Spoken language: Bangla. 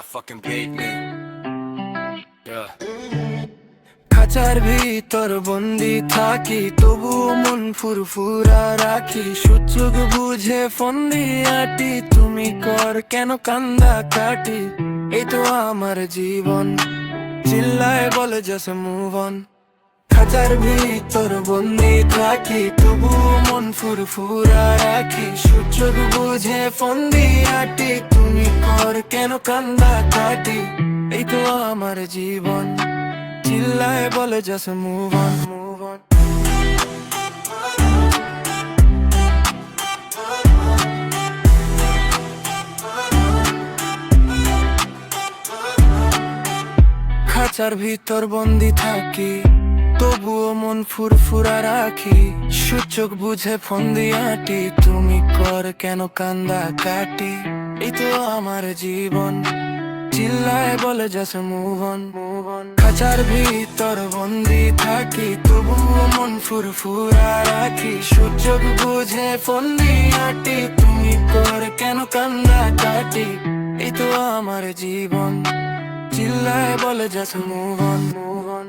I fucking beat me. Yeah. খাঁচার ভিতর বন্দি থাকি, তবুও মন ফুরফুরা রাখি। সুযোগ বুঝে ফন্দি আটি, তুমি কর কেন কান্দা কাটি। এই তো আমার জীবন, চিল্লায় বলে জাস্ট মুভ অন। খাঁচার ভিতর বন্দি থাকি, তবুও মন ফুরফুরা রাখি। সুযোগ বুঝে ফন্দি আটি, তুমি কর কেন কান্দা কাটি। এই তো আমার জীবন, চিল্লায় বলে just move on, move on. খাঁচার ভিতর বন্দি থাকি, তবুও মন ফুরফুরা রাখি। সুযোগ বুঝে ফন্দি আটি, তুমি কর কেন কান্দা কাটি। এই তো আমার জীবন, চিল্লায় বলে just move on, move on. খাঁচার ভিতর বন্দি থাকি, তবুও মন ফুরফুরা রাখি। সুযোগ বুঝে ফন্দি আটি, তুমি কর কেন কান্দা কাটি। এই তো আমার জীবন, চিল্লায় বলে just move on, move on.